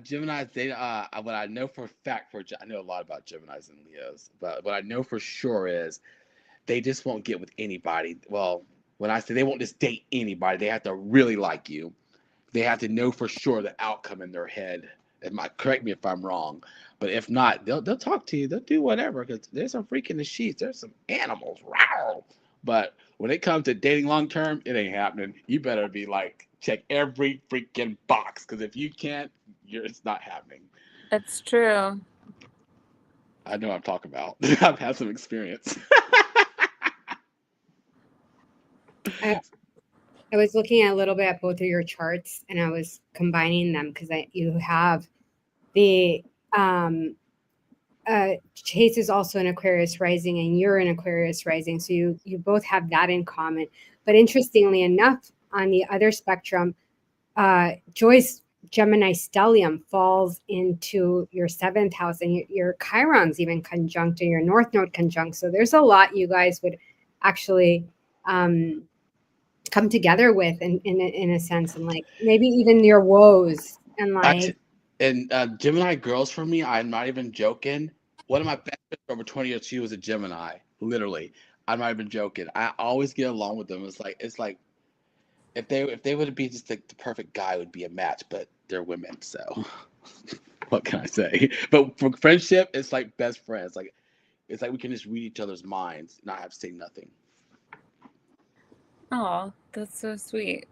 Gemini's data. What I know for a fact I know a lot about Geminis and Leos, but what I know for sure is they just won't get with anybody. Well, when I say they won't just date anybody, they have to really like you. They have to know for sure the outcome in their head. Correct me if I'm wrong, but if not, they'll talk to you. They'll do whatever, because there's some freak in the sheets. There's some animals. Wow. But when it comes to dating long term, it ain't happening. You better be like, check every freaking box, because if you can't, it's not happening. It's true. I know what I'm talking about. I've had some experience. I was looking at a little bit at both of your charts, and I was combining them because you have the Chase is also an Aquarius rising, and you're an Aquarius rising, so you both have that in common. But interestingly enough, on the other spectrum, Joy's Gemini stellium falls into your 7th house, and your Chiron's even conjunct, and your North Node conjunct. So there's a lot you guys would actually come together with in a sense, and like maybe even your woes and like. Gemini girls for me, I'm not even joking. One of my best friends for over 20 years, she was a Gemini. Literally, I'm not even joking. I always get along with them. It's like if they would be just like the perfect guy, would be a match. But they're women, so what can I say? But for friendship, it's like best friends. Like it's like we can just read each other's minds, not have to say nothing. Oh, that's so sweet.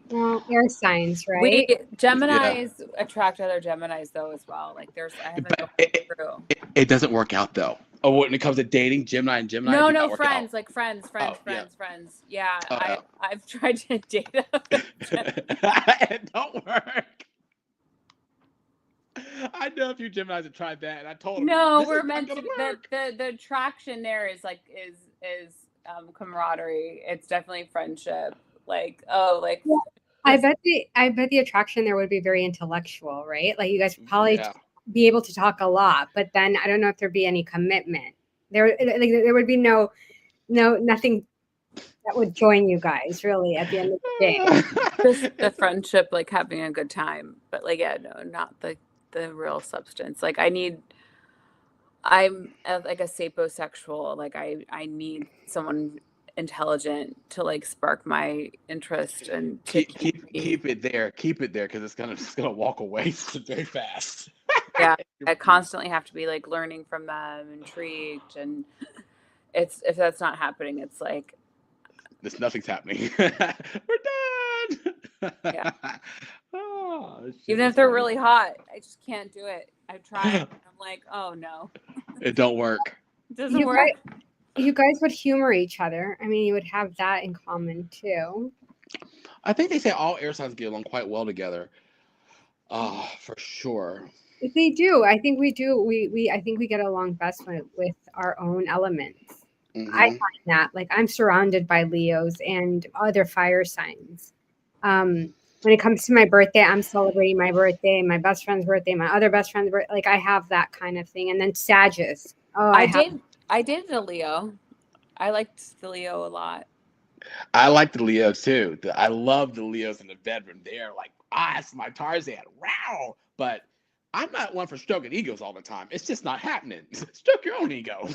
Well, air signs, right? Geminis attract other Geminis though as well. Like I haven't gone through. It doesn't work out though. Oh, when it comes to dating, Gemini and Gemini. No, friends, like friends. Yeah, I've tried to date them. It don't work. I know a few Geminis have tried that, and I told them. No, we're meant to. The attraction there is like is camaraderie. It's definitely friendship. Like Yeah. I bet the attraction there would be very intellectual, right? Like you guys would probably be able to talk a lot, but then I don't know if there'd be any commitment. There would be nothing that would join you guys really at the end of the day. Just the friendship, like having a good time, but like, yeah, no, not the real substance. Like I'm like a sapiosexual. Like I need someone intelligent to like spark my interest and to keep me. Keep it there, because it's gonna walk away very fast. Yeah, I constantly have to be like learning from them, intrigued, and it's if that's not happening, it's like Nothing's happening. We're done. yeah. Oh, Even if they're really hot, I just can't do it. I've tried. I'm like, oh no, it don't work. it doesn't work. You guys would humor each other. I mean, you would have that in common too. I think they say all air signs get along quite well together. Oh, for sure. They do. I think we do. I think we get along best with our own elements. I find that like I'm surrounded by Leos and other fire signs. When it comes to my birthday, I'm celebrating my birthday, my best friend's birthday, my other best friend's birthday. Like I have that kind of thing. And then Sagittarius. Oh, I dated a Leo. I liked the Leo a lot. I like the Leos too. I love the Leos in the bedroom. They're like, it's my Tarzan. Wow. But I'm not one for stroking egos all the time. It's just not happening. Stroke your own ego.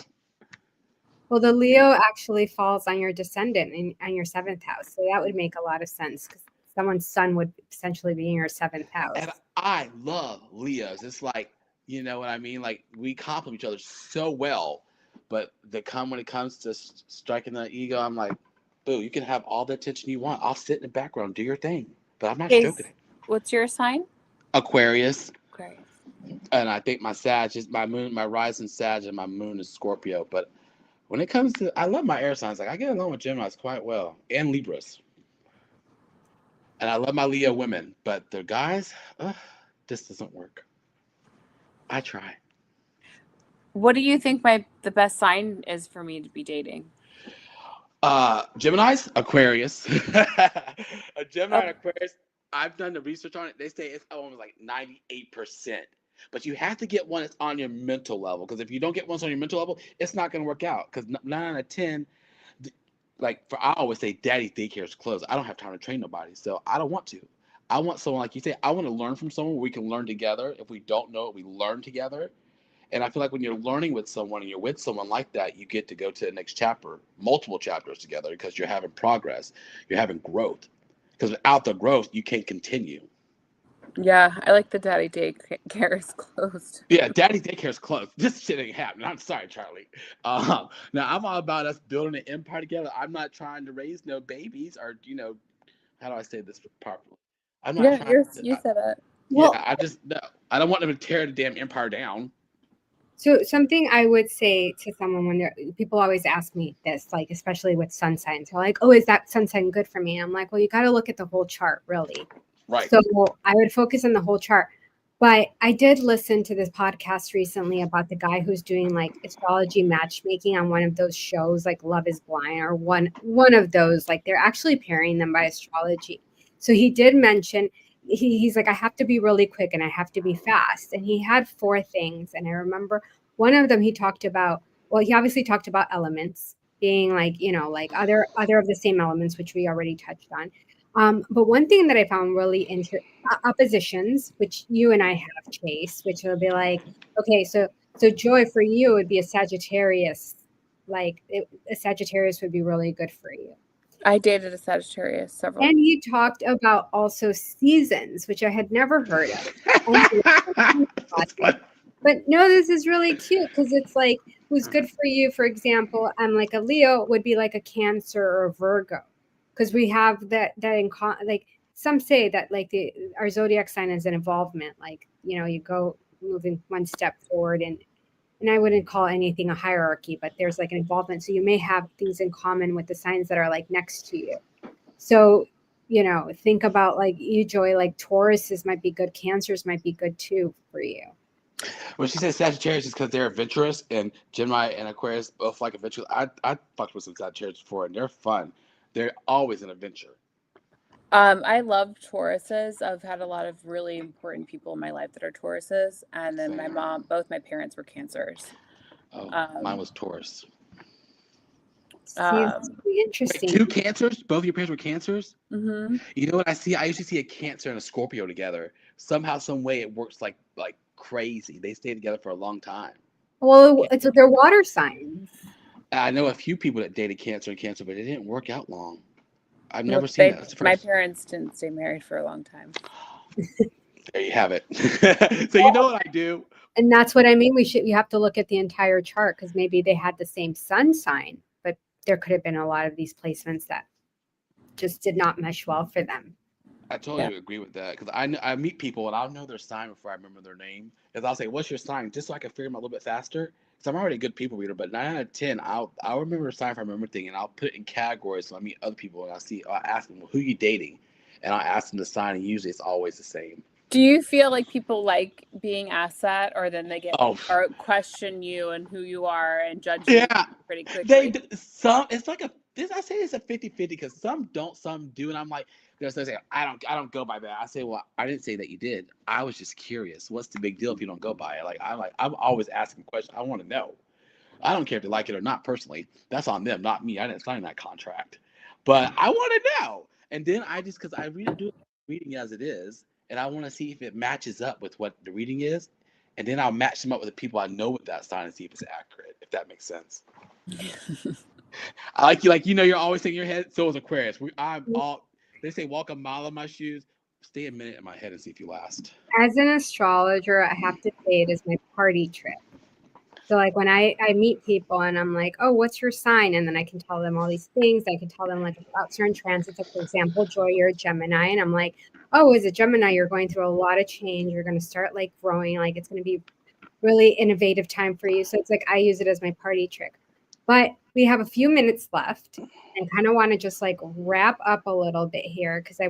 Well, the Leo actually falls on your descendant on your 7th house. So that would make a lot of sense because someone's son would essentially be in your 7th house. And I love Leos. It's like, you know what I mean? Like we complement each other so well. But when it comes to striking the ego, I'm like, boo, you can have all the attention you want. I'll sit in the background, do your thing. But I'm not stroking it. What's your sign? Aquarius. Aquarius. And I think my Sag is my moon, my rising Sag, and my moon is Scorpio. But when it comes to, I love my air signs. Like I get along with Geminis quite well, and Libras. And I love my Leo women, but the guys, this doesn't work. I try. What do you think the best sign is for me to be dating? Gemini's, Aquarius. A Gemini and Aquarius, I've done the research on it. They say it's almost like 98%. But you have to get one that's on your mental level. Because if you don't get one that's on your mental level, it's not going to work out. Because 9 out of 10, I always say, daddy daycare is closed. I don't have time to train nobody. So I don't want to. I want someone, like you say, I want to learn from someone where we can learn together. If we don't know it, we learn together. And I feel like when you're learning with someone and you're with someone like that, you get to go to the next chapter, multiple chapters together, because you're having progress, you're having growth. Because without the growth, you can't continue. Yeah, I like the daddy daycare is closed. Yeah, daddy daycare is closed. This shit ain't happening. I'm sorry, Charlie. Now, I'm all about us building an empire together. I'm not trying to raise no babies or, how do I say this properly? I'm not trying you said it. Well, yeah, I don't want them to tear the damn empire down. So something I would say to someone when people always ask me this, like especially with sun signs, they're like, "Oh, is that sun sign good for me?" I'm like, "Well, you got to look at the whole chart, really." Right. So I would focus on the whole chart. But I did listen to this podcast recently about the guy who's doing like astrology matchmaking on one of those shows, like Love is Blind or one of those. Like they're actually pairing them by astrology. So he did mention. He's like, I have to be really quick and I have to be fast. And he had 4 things. And I remember one of them he talked about, well, he obviously talked about elements being like, like other of the same elements, which we already touched on. But one thing that I found really oppositions, which you and I have, Chase, which will be like, okay, so Joy, for you, would be a Sagittarius. A Sagittarius would be really good for you. I dated a Sagittarius several. And he talked about also seasons, which I had never heard of. But no, this is really cute because it's like who's good for you, for example, and like a Leo would be like a Cancer or a Virgo. Because we have that in like some say that like our zodiac sign is an involvement, like you go moving one step forward and I wouldn't call anything a hierarchy, but there's like an involvement. So you may have things in common with the signs that are like next to you. So, think about like you, Joy, like Tauruses might be good. Cancers might be good too for you. When she says Sagittarius, it's because they're adventurous, and Gemini and Aquarius both like adventure. I fucked with some Sagittarius before, and they're fun. They're always an adventure. I love Tauruses. I've had a lot of really important people in my life that are Tauruses, and then both my parents were Cancers. Oh, mine was Taurus. Seems Um, to be Wait, interesting. 2 cancers? Both of your parents were cancers? mhm. You know what I see? I usually see a Cancer and a Scorpio together. Somehow, some way, it works like crazy. They stay together for a long time. Well, it's their water signs. I know a few people that dated Cancer and Cancer, but it didn't work out long. I've Well, never seen that. That's the my first. parents didn't stay married for a long time. There you have it. So you know what I do? And that's what I mean. You have to look at the entire chart because maybe they had the same sun sign, but there could have been a lot of these placements that just did not mesh well for them. I totally agree with that because I meet people and I'll know their sign before I remember their name. Because I'll say, "What's your sign?" Just so I can figure them out a little bit faster. Because I'm already a good people reader. But 9 out of 10, I'll remember a sign if I remember thing, and I'll put it in categories. So I meet other people and I'll ask them, well, "Who you dating?" And I'll ask them the sign, and usually it's always the same. Do you feel like people like being asked that, or then they get Oh, or question you and who you are and judge you yeah. pretty quickly? Some it's like I say it's a 50-50 because some don't, some do, and I'm like, they'll say I don't go by that. I say, well, I didn't say that you did. I was just curious. What's the big deal if you don't go by it? I'm always asking questions. I want to know. I don't care if they like it or not. Personally, that's on them, not me. I didn't sign that contract, but I want to know. And then I just because I do reading as it is, and I want to see if it matches up with what the reading is, and then I'll match them up with the people I know with that sign and see if it's accurate. If that makes sense. I like you're always thinking in your head. So is Aquarius. They say walk a mile in my shoes, stay a minute in my head and see if you last. As an astrologer, I have to say it is my party trick. So like when I meet people and I'm like, oh, what's your sign? And then I can tell them all these things. I can tell them like about certain transits. Like for example, Joy, you're a Gemini. And I'm like, oh, as a Gemini, you're going through a lot of change. You're going to start like growing. Like it's going to be really innovative time for you. So it's like I use it as my party trick. But we have a few minutes left and kind of want to just like wrap up a little bit here because I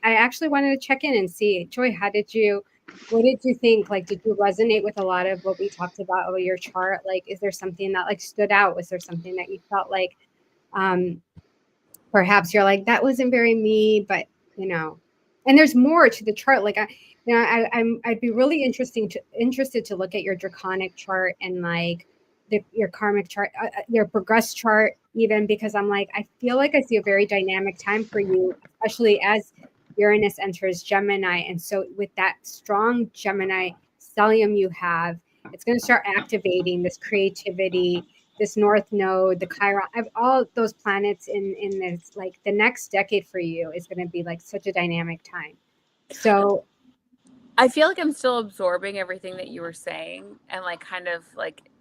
actually wanted to check in and see, Joy, what did you think? Like, did you resonate with a lot of what we talked about over your chart? Like, is there something that like stood out? Was there something that you felt like perhaps you're like, that wasn't very me, but and there's more to the chart. Like I'd be really interested to look at your draconic chart and like your karmic chart, your progressed chart, even because I'm like, I feel like I see a very dynamic time for you, especially as Uranus enters Gemini. And so with that strong Gemini stellium you have, it's going to start activating this creativity, this North Node, the Chiron, all those planets in this, like the next decade for you is going to be like such a dynamic time. So I feel like I'm still absorbing everything that you were saying and like kind of like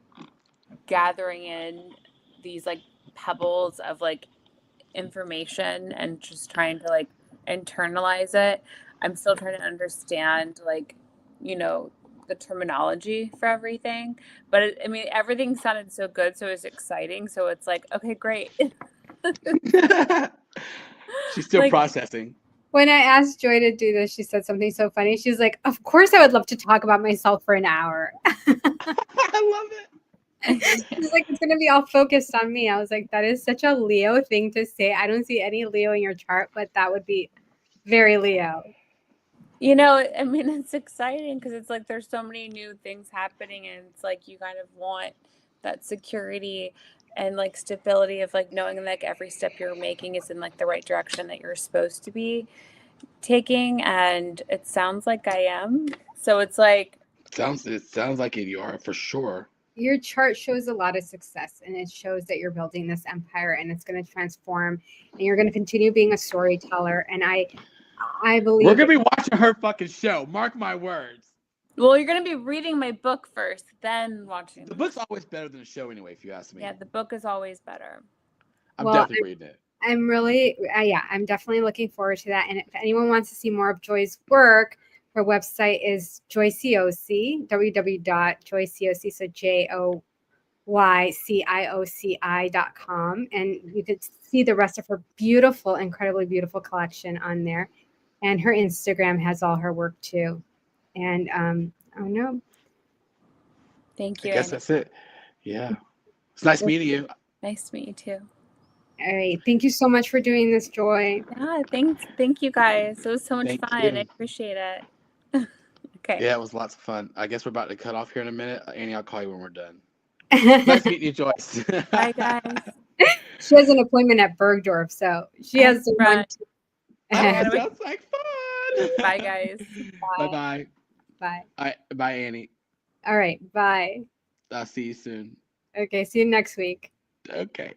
gathering in these like pebbles of like information and just trying to like internalize it. I'm still trying to understand like, the terminology for everything. But I mean, everything sounded so good, so it's exciting. So it's like, okay, great. She's still Like, processing. when I asked Joy to do this, she said something so funny. She's like, of course I would love to talk about myself for an hour. I love it. She's like, it's going to be all focused on me. I was like, that is such a Leo thing to say. I don't see any Leo in your chart, but that would be very Leo. I mean, it's exciting because it's like there's so many new things happening, and it's like you kind of want that security and like stability of like knowing like every step you're making is in like the right direction that you're supposed to be taking. And it sounds like I am. So it's like, It sounds like you are for sure. Your chart shows a lot of success, and it shows that you're building this empire and it's going to transform and you're going to continue being a storyteller. And I believe We're gonna be watching her fucking show. Mark my words. well, you're going to be reading my book first, then watching The book's always better than the show anyway, if you ask me. Yeah, the book is always better. I'm definitely reading it. I'm really, I'm definitely looking forward to that. And if anyone wants to see more of Joy's work, her website is Joy Cioci, www.joycioci, so JoyCioci.com. And you could see the rest of her beautiful, incredibly beautiful collection on there. And her Instagram has all her work too. And oh no. Thank you. I guess that's it. Yeah. It's nice meeting you. Nice to meet you too. All right. Thank you so much for doing this, Joy. Yeah, thank you guys. It was so much Thank fun. you. I appreciate it. Okay. Yeah, it was lots of fun. I guess we're about to cut off here in a minute. Annie, I'll call you when we're done. Nice meeting you, Joyce. Bye, guys. She has an appointment at Bergdorf, so she has to run. Right. Oh, gotta wait. sounds like fun. Bye, guys. Bye-bye. Bye. All right, bye, Annie. All right. Bye. I'll see you soon. Okay. See you next week. Okay.